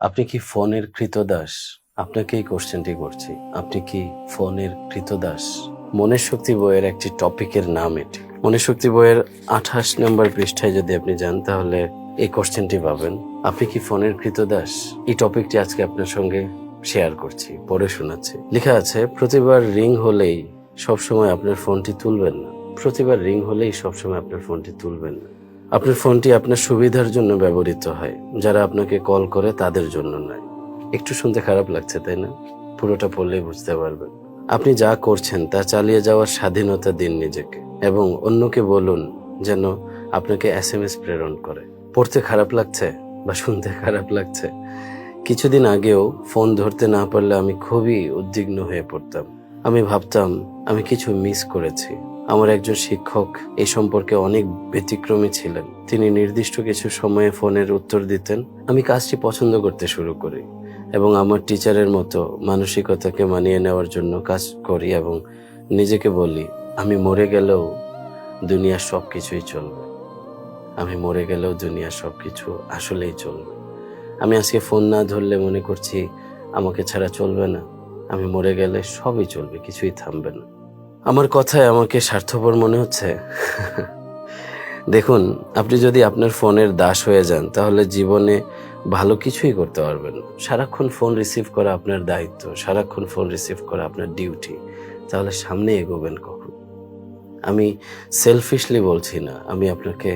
আপনি কি ফোনের কৃতদাস? আপনাকে এই কোশ্চেনটি করছি। আপনি কি ফোনের কৃতদাস? মনের শক্তি বইয়ের একটি টপিকের নাম এটি। মনের শক্তি বইয়ের ২৮ নম্বর পৃষ্ঠায় যদি আপনি যান তাহলে এই কোশ্চেনটি পাবেন। আপনি কি ফোনের কৃতদাস? এই টপিকটি আজকে আপনার সঙ্গে শেয়ার করছি, পড়ে শোনাচ্ছি। লেখা আছে, প্রতিবার রিং হলেই সবসময় আপনার ফোনটি তুলবেন না। প্রতিবার রিং হলেই সবসময় আপনার ফোনটি তুলবেন না। আপনার ফোনটি আপনার সুবিধার জন্য ব্যবহৃত হয়, যারা আপনাকে কল করে তাদের জন্য নয়। একটু শুনতে খারাপ লাগছে, তাই না? পুরোটা পড়লেই বুঝতে পারবেন। আপনি যা করছেন তা চালিয়ে যাওয়ার স্বাধীনতা দিন নিজেকে, এবং অন্যকে বলুন যেন আপনাকে SMS প্রেরণ করে। পড়তে খারাপ লাগছে বা শুনতে খারাপ লাগছে? কিছুদিন আগেও ফোন ধরতে না পারলে আমি খুবই উদ্বিগ্ন হয়ে পড়তাম। আমি ভাবতাম আমি কিছু মিস করেছি। আমার একজন শিক্ষক এই সম্পর্কে অনেক ব্যতিক্রমী ছিলেন। তিনি নির্দিষ্ট কিছু সময়ে ফোনের উত্তর দিতেন। আমি কাজটি পছন্দ করতে শুরু করি এবং আমার টিচারের মতো মানসিকতাকে মানিয়ে নেওয়ার জন্য কাজ করি এবং নিজেকে বলি, আমি মরে গেলেও দুনিয়ার সব কিছুই চলবে। আমি মরে গেলেও দুনিয়ার সব কিছু আসলেই চলবে। আমি আজকে ফোন না ধরলে মনে করছি আমাকে ছাড়া চলবে না। আমি মরে গেলে সবই চলবে, কিছুই থামবে না। আমার কথায় আমাকে স্বার্থপর মনে হচ্ছে? দেখুন, আপনি যদি আপনার ফোনের দাস হয়ে যান তাহলে জীবনে ভালো কিছুই করতে পারবেন না। সারাক্ষণ ফোন রিসিভ করা আপনার দায়িত্ব, সারাক্ষণ ফোন রিসিভ করা আপনার ডিউটি। তাহলে সামনে এগোবেন কখন? আমি সেলফিশলি বলছি না, আমি আপনাকে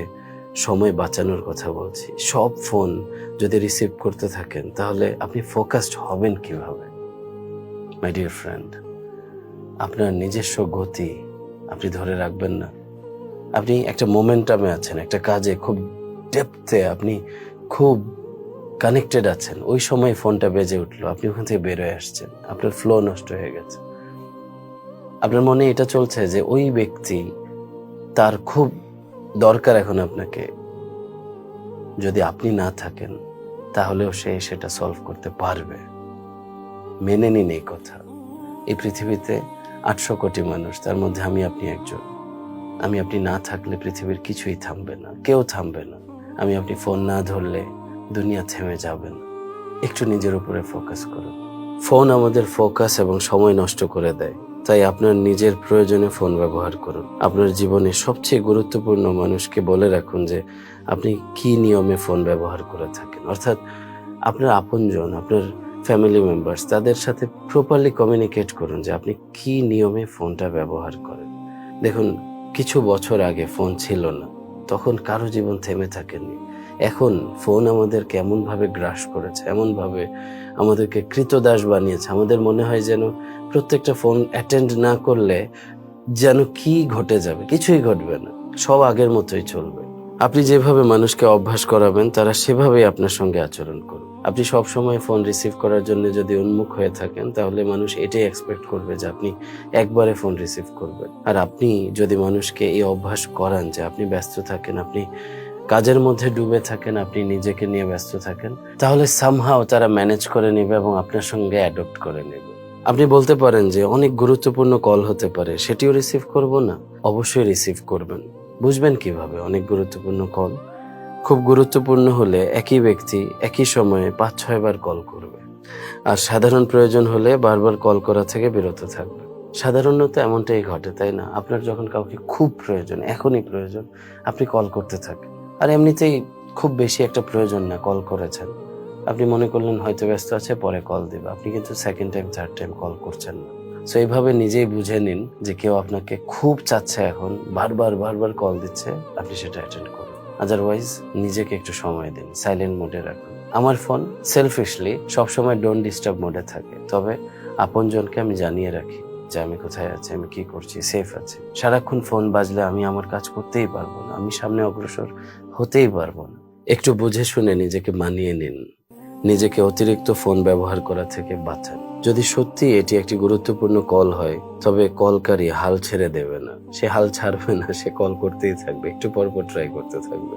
সময় বাঁচানোর কথা বলছি। সব ফোন যদি রিসিভ করতে থাকেন তাহলে আপনি ফোকাসড হবেন কিভাবে? মাই ডিয়ার ফ্রেন্ড, আপনার নিজস্ব গতি আপনি ধরে রাখবেন না। আপনি একটা মোমেন্টামে আছেন, একটা কাজে খুব ডেপথে আপনি খুব কানেক্টেড আছেন, ওই সময় ফোনটা বেজে উঠলো, আপনি ওখান থেকে বের হয়ে আসছেন, আপনার ফ্লো নষ্ট হয়ে গেছে। আপনার মনে এটা চলছে যে ওই ব্যক্তি, তার খুব দরকার এখন আপনাকে। যদি আপনি না থাকেন তাহলেও সে সেটা সলভ করতে পারবে। মেনে নিন এই কথা। এই পৃথিবীতে ৮০০ কোটি মানুষ, তার মধ্যে আমি আপনি একজন। আমি আপনি না থাকলে পৃথিবীর কিছুই থামবে না, কেউ থামবে না। আমি আপনি ফোন না ধরলে দুনিয়া থেমে যাবে না। একটু নিজের উপরে ফোকাস করুন। ফোন আমাদের ফোকাস এবং সময় নষ্ট করে দেয়। তাই আপনার নিজের প্রয়োজনে ফোন ব্যবহার করুন। আপনার জীবনে সবচেয়ে গুরুত্বপূর্ণ মানুষকে বলে রাখুন যে আপনি কি নিয়মে ফোন ব্যবহার করে থাকেন। অর্থাৎ আপনার আপনজন, আপনার ফ্যামিলি মেম্বার্স, তাদের সাথে প্রপারলি কমিউনিকেট করুন যে আপনি কি নিয়মে ফোনটা ব্যবহার করেন। দেখুন, কিছু বছর আগে ফোন ছিল না, তখন কারো জীবন থেমে থাকেনি। এখন ফোন আমাদেরকে এমনভাবে গ্রাস করেছে, এমনভাবে আমাদেরকে কৃতদাস বানিয়েছে। আমাদের মনে হয় যেন প্রত্যেকটা ফোন অ্যাটেন্ড না করলে যেন কি ঘটে যাবে। কিছুই ঘটবে না, সব আগের মতোই চলবে। আপনি যেভাবে মানুষকে অভ্যাস করাবেন তারা সেভাবেই আপনার সঙ্গে আচরণ করবে। আপনি সবসময় ফোন রিসিভ করার জন্য যদি উন্মুখ হয়ে থাকেন তাহলে মানুষ এটাই এক্সপেক্ট করবে যে আপনি একবারে ফোন রিসিভ করবেন। আর আপনি যদি মানুষকে এই অভ্যাস করান যে আপনি ব্যস্ত থাকেন, আপনি কাজের মধ্যে ডুবে থাকেন, আপনি নিজেকে নিয়ে ব্যস্ত থাকেন, তাহলে সামহাও তারা ম্যানেজ করে নেবে এবং আপনার সঙ্গে অ্যাডপ্ট করে নেবে। আপনি বলতে পারেন যে অনেক গুরুত্বপূর্ণ কল হতে পারে, সেটিও রিসিভ করব না। অবশ্যই রিসিভ করবেন। বুঝবেন কিভাবে অনেক গুরুত্বপূর্ণ কল? খুব গুরুত্বপূর্ণ হলে একই ব্যক্তি একই সময়ে ৫-৬ বার কল করবে, আর সাধারণ প্রয়োজন হলে বারবার কল করা থেকে বিরত থাকবে। সাধারণত এমনটাই ঘটে, তাই না? আপনার যখন কাউকে খুব প্রয়োজন, এখনই প্রয়োজন, আপনি কল করতে থাকেন। আর এমনিতেই খুব বেশি একটা প্রয়োজন না, কল করেছেন, আপনি মনে করলেন হয়তো ব্যস্ত আছে, পরে কল দিবে, আপনি কিন্তু second time third time call করছেন না। সো এইভাবে নিজেই বুঝে নিন যে কেউ আপনাকে খুব চাচ্ছে, এখন বারবার কল দিচ্ছে, আপনি সেটা অ্যাটেন্ড করুন। আদারওয়াইজ নিজেকে একটু সময় দিন, সাইলেন্ট মোডে রাখুন। আমার ফোন সেলফিশলি সবসময় ডোন্ট ডিস্টার্ব মোডে থাকে, তবে আপনজনকে আমি জানিয়ে রাখি যে আমি কোথায় আছি, আমি কি করছি, সেফ আছি। সারাক্ষণ ফোন বাজলে আমি আমার কাজ করতেই পারবো না, আমি সামনে অগ্রসর হতেই পারবো না। একটু বুঝে শুনে নিজেকে মানিয়ে নিন, নিজেকে অতিরিক্ত ফোন ব্যবহার করা থেকে বাঁচান। যদি সত্যি এটি একটি গুরুত্বপূর্ণ কল হয়, তবে কলকারী হাল ছেড়ে দেবে না, সে হাল ছাড়বে না, সে কল করতেই থাকবে, একটু পর পর ট্রাই করতে থাকবে।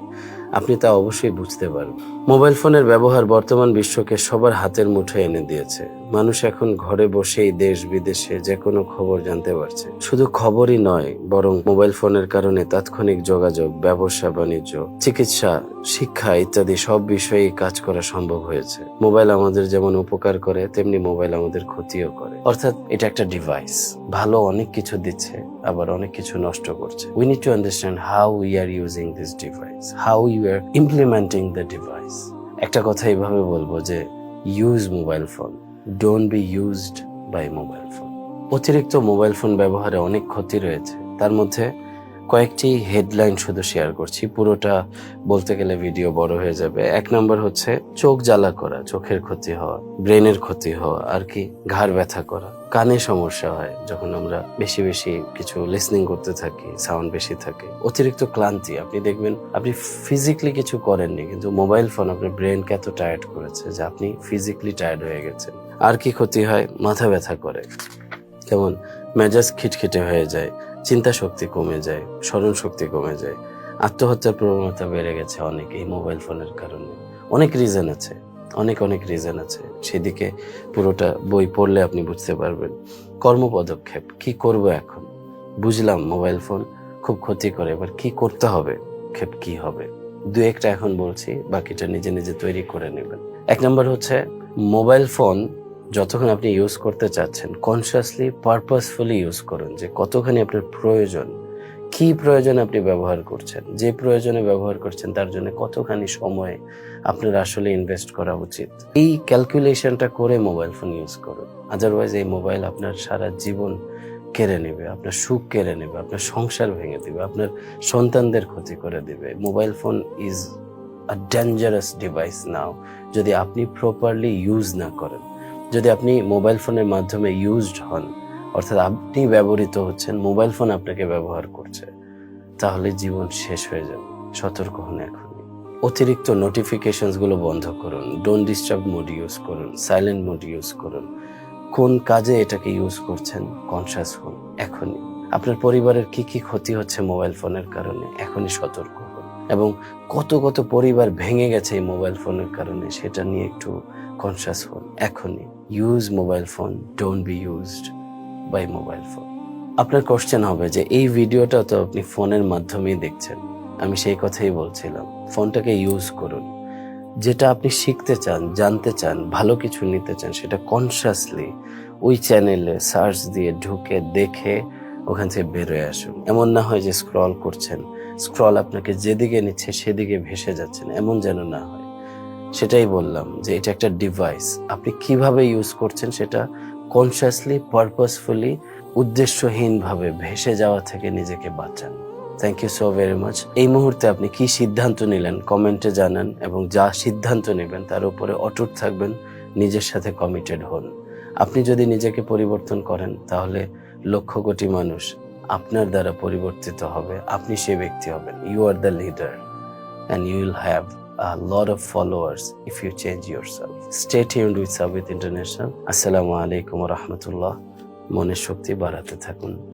আপনি তা অবশ্যই বুঝতে পারবেন। মোবাইল ফোনের ব্যবহার বর্তমান বিশ্বকে সবার হাতের মুঠোয় এনে দিয়েছে। মানুষ এখন ঘরে বসেই দেশ বিদেশে যে কোনো খবর জানতে পারছে। শুধু খবরই নয়, বরং মোবাইল ফোনের কারণে তাৎক্ষণিক যোগাযোগ, ব্যবসা বাণিজ্য, চিকিৎসা, শিক্ষা ইত্যাদি সব বিষয়েই কাজ করা সম্ভব হয়েছে। মোবাইল আমাদের যেমন উপকার করে, তেমনি মোবাইল আমাদের ক্ষতিও করে। অর্থাৎ এটা একটা ডিভাইস, ভালো অনেক কিছু দিচ্ছে, আবার অনেক কিছু নষ্ট করছে। We need to understand how we are using this device, how you are implementing the device. একটা কথা এইভাবে বলবো যে use mobile phone, don't be used by mobile phone. অতিরিক্ত মোবাইল ফোন ব্যবহারে অনেক ক্ষতি রয়েছে, তার মধ্যে কয়েকটি হেডলাইন শুধু শেয়ার করছি, পুরোটা বলতে গেলে ভিডিও বড় হয়ে যাবে। 1 নম্বর হচ্ছে চোখ জ্বালা করা, চোখের ক্ষতি হওয়া, ব্রেনের ক্ষতি হওয়া, আর কি ঘাড় ব্যথা করা, কানে সমস্যা হয় যখন আমরা বেশি বেশি কিছু লিসনিং করতে থাকি, সাউন্ড বেশি থাকে। অতিরিক্ত ক্লান্তি, আপনি দেখবেন আপনি ফিজিক্যালি কিছু করেননি, কিন্তু মোবাইল ফোন আপনার ব্রেনকে এত টায়ার্ড করেছে যে আপনি ফিজিক্যালি টায়ার্ড হয়ে গেছেন। আর কি ক্ষতি হয়, মাথা ব্যথা করে, যেমন মেজাজ খিটখিটে হয়ে যায়, চিন্তা শক্তি কমে যায়, স্মরণ শক্তি কমে যায়, আত্মহত্যার প্রবণতা বেড়ে গেছে অনেক এই মোবাইল ফোনের কারণে। অনেক রিজন আছে, অনেক রিজন আছে, সেদিকে পুরোটা বই পড়লে আপনি বুঝতে পারবেন। কর্মপদক্ষেপ, কি করব এখন, বুঝলাম মোবাইল ফোন খুব ক্ষতি করে, এবার কি করতে হবে, ক্ষেপ কি হবে, 2-1টা এখন বলছি, বাকিটা নিজে নিজে তৈরি করে নেবেন। 1 নম্বর হচ্ছে মোবাইল ফোন যতক্ষণ আপনি ইউজ করতে চাচ্ছেন, কনসিয়াসলি পারপাসফুলি ইউজ করুন, যে কতখানি আপনার প্রয়োজন, কি প্রয়োজনে আপনি ব্যবহার করছেন, যে প্রয়োজনে ব্যবহার করছেন তার জন্য কতখানি সময় আপনার আসলে ইনভেস্ট করা উচিত। এই ক্যালকুলেশনটা করে মোবাইল ফোন ইউজ করুন। আদারওয়াইজ এই মোবাইল আপনার সারা জীবন কেড়ে নেবে, আপনার সুখ কেড়ে নেবে, আপনার সংসার ভেঙে দিবে, আপনার সন্তানদের ক্ষতি করে দিবে। Mobile phone is a dangerous device now, যদি আপনি প্রপারলি ইউজ না করেন। যদি আপনি মোবাইল ফোনের মাধ্যমে ইউজড হন, অর্থাৎ আপনি ব্যবহৃত হচ্ছেন, মোবাইল ফোন আপনাকে ব্যবহার করছে, তাহলে জীবন শেষ হয়ে যাবে। সতর্ক হন এখনই। অতিরিক্ত নোটিফিকেশনসগুলো বন্ধ করুন, ডোন্ট ডিস্টার্ব মোড ইউজ করুন, সাইলেন্ট মোড ইউজ করুন। কোন কাজে এটাকে ইউজ করছেন, কনসিয়াস হন এখনই। আপনার পরিবারের কি কি ক্ষতি হচ্ছে মোবাইল ফোনের কারণে, এখনই সতর্ক হন। এবং কত কত পরিবার ভেঙে গেছে এই মোবাইল ফোনের কারণে, সেটা নিয়ে একটু কনসিয়াস হন এখনই। Use mobile phone, don't be used by mobile phone. আপনার কোশ্চেন হবে যে এই ভিডিওটা তো আপনি ফোনের মাধ্যমেই দেখছেন, আমি সেই কথাই বলছিলাম, ফোনটাকে ইউজ করুন। যেটা আপনি শিখতে চান, জানতে চান, ভালো কিছু নিতে চান, সেটা কনসিয়াসলি ওই চ্যানেলে সার্চ দিয়ে ঢুকে দেখে ওখান থেকে বেরোয় আসুন। এমন না হয় যে স্ক্রল করছেন, স্ক্রল আপনাকে যেদিকে নিচ্ছে সেদিকে ভেসে যাচ্ছেন, এমন যেন না হয়। সেটাই বললাম যে এটা একটা ডিভাইস, আপনি কিভাবে ইউজ করছেন সেটা কনসিয়াসলি, পারপাসফুলি, উদ্দেশ্যহীনভাবে ভেসে যাওয়া থেকে নিজেকে বাঁচান। Thank you so very much. এই মুহূর্তে আপনি কি সিদ্ধান্ত নিলেন কমেন্টে জানান, এবং যা সিদ্ধান্ত নেবেন তার উপরে অটুট থাকবেন, নিজের সাথে কমিটেড হন। আপনি যদি নিজেকে পরিবর্তন করেন, তাহলে লক্ষ কোটি মানুষ আপনার দ্বারা পরিবর্তিত হবে, আপনি সে ব্যক্তি হবেন। You are the leader and you will have a lot of followers if you change yourself. Stay tuned with Sabit International. Assalamu alaikum wa rahmatullah. মনের শক্তি বাড়াতে থাকুন।